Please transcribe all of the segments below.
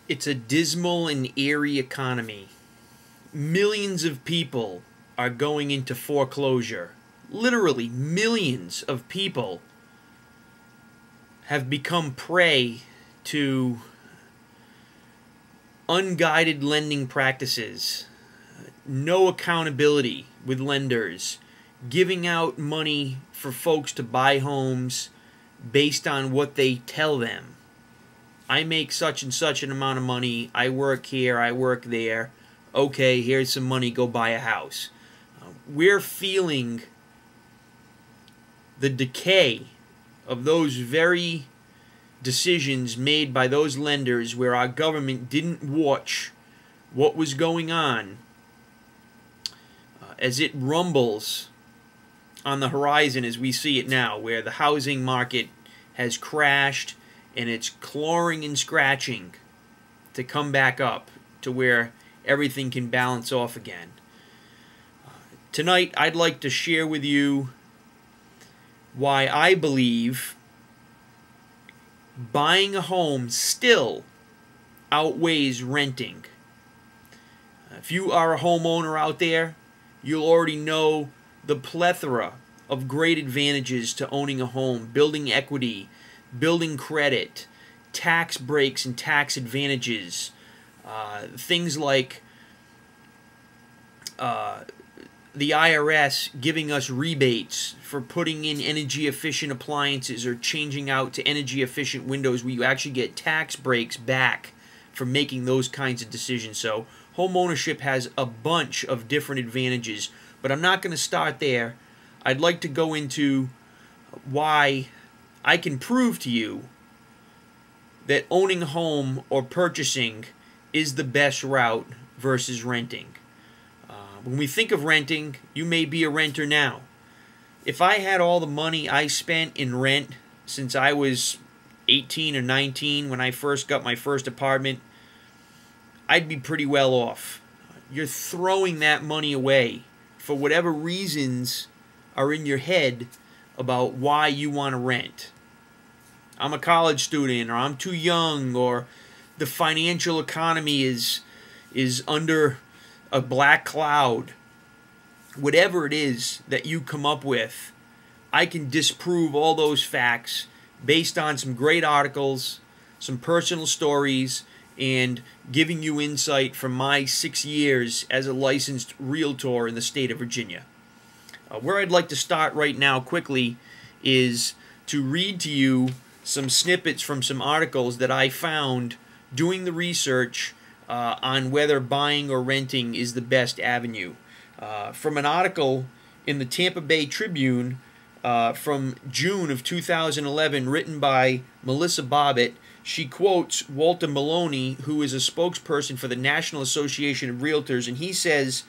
It's a dismal and eerie economy. Millions of people are going into foreclosure. Literally, millions of people have become prey to unguided lending practices, no accountability with lenders, giving out money for folks to buy homes based on what they tell them. I make such and such an amount of money, I work here, I work there, okay, here's some money, go buy a house. We're feeling the decay of those very decisions made by those lenders where our government didn't watch what was going on as it rumbles on the horizon as we see it now, where the housing market has crashed and it's clawing and scratching to come back up to where everything can balance off again. Tonight, I'd like to share with you why I believe buying a home still outweighs renting. If you are a homeowner out there, you'll already know the plethora of great advantages to owning a home: building equity, building credit, tax breaks and tax advantages, things like the IRS giving us rebates for putting in energy efficient appliances or changing out to energy efficient windows, where you actually get tax breaks back for making those kinds of decisions. So home ownership has a bunch of different advantages, but I'm not going to start there. I'd like to go into why I can prove to you that owning a home or purchasing is the best route versus renting. When we think of renting, you may be a renter now. If I had all the money I spent in rent since I was 18 or 19 when I first got my first apartment, I'd be pretty well off. You're throwing that money away for whatever reasons are in your head about why you want to rent. I'm a college student, or I'm too young, or the financial economy is under a black cloud. Whatever it is that you come up with, I can disprove all those facts based on some great articles, some personal stories, and giving you insight from my 6 years as a licensed realtor in the state of Virginia. Where I'd like to start right now quickly is to read to you some snippets from some articles that I found doing the research on whether buying or renting is the best avenue. From an article in the Tampa Bay Tribune from June of 2011, written by Melissa Bobbitt. She quotes Walter Maloney, who is a spokesperson for the National Association of Realtors, and he says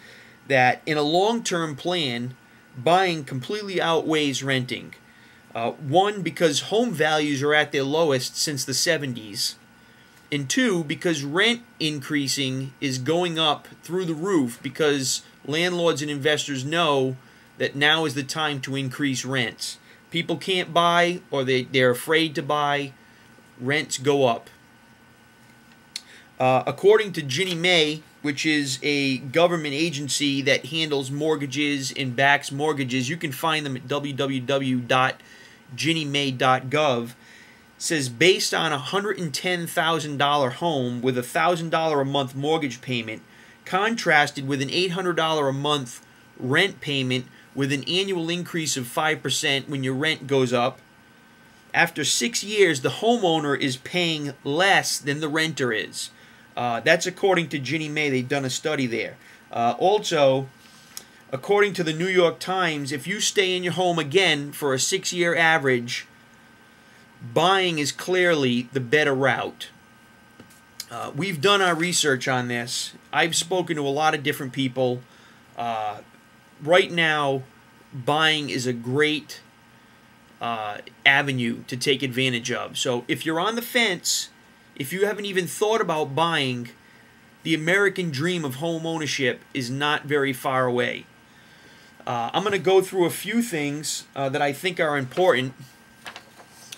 that in a long-term plan, buying completely outweighs renting. One, because home values are at their lowest since the 70s. And two, because rent increasing is going up through the roof because landlords and investors know that now is the time to increase rents. People can't buy, or they're afraid to buy. Rents go up. According to Ginnie Mae, which is a government agency that handles mortgages and backs mortgages, you can find them at www.ginniemay.gov, says based on a $110,000 home with a $1,000 a month mortgage payment, contrasted with an $800 a month rent payment with an annual increase of 5% when your rent goes up, after 6 years, the homeowner is paying less than the renter is. That's according to Ginnie Mae. They've done a study there. Also, according to the New York Times, if you stay in your home again for a 6-year average, buying is clearly the better route. We've done our research on this. I've spoken to a lot of different people. Right now, buying is a great avenue to take advantage of. So if you're on the fence, if you haven't even thought about buying, the American dream of home ownership is not very far away. I'm going to go through a few things that I think are important.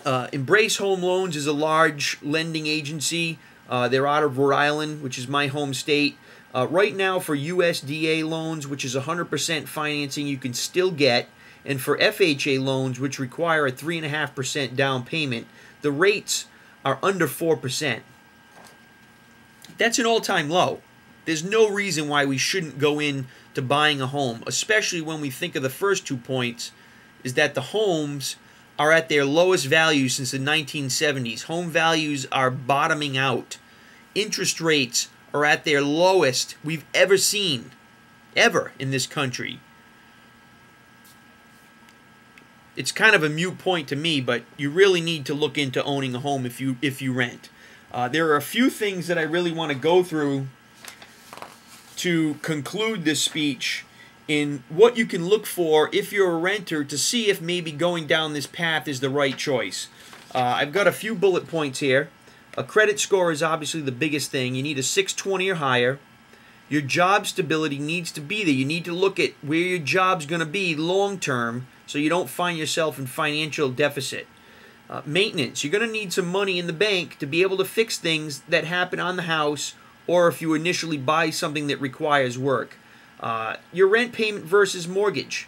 Embrace Home Loans is a large lending agency They're out of Rhode Island, which is my home state. Right now for USDA loans, which is 100% financing, you can still get. And for FHA loans, which require a 3.5% down payment, the rates are under 4%. That's an all-time low. There's no reason why we shouldn't go in to buying a home, especially when we think of the first 2 points, is that the homes are at their lowest value since the 1970s. Home values are bottoming out. Interest rates are at their lowest we've ever seen, ever in this country. It's kind of a moot point to me, but you really need to look into owning a home if you rent. There are a few things that I really want to go through to conclude this speech in what you can look for if you're a renter to see if maybe going down this path is the right choice. I've got a few bullet points here. A credit score is obviously the biggest thing. You need a 620 or higher. Your job stability needs to be there. You need to look at where your job's going to be long term so you don't find yourself in financial deficit. Maintenance. You're going to need some money in the bank to be able to fix things that happen on the house, or if you initially buy something that requires work. Your rent payment versus mortgage.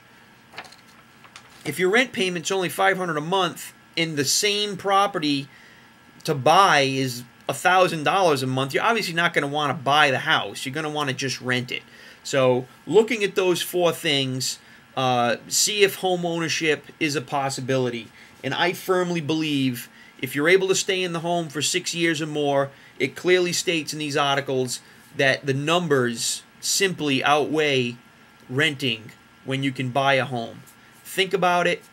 If your rent payment's only $500 a month and the same property to buy is $1,000 a month, you're obviously not going to want to buy the house. You're going to want to just rent it. So looking at those 4 things, see if home ownership is a possibility. And I firmly believe if you're able to stay in the home for 6 years or more, it clearly states in these articles that the numbers simply outweigh renting when you can buy a home. Think about it.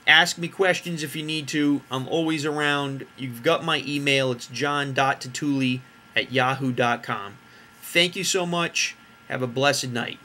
Ask me questions if you need to. I'm always around. You've got my email. It's john.tatuli@yahoo.com. Thank you so much. Have a blessed night.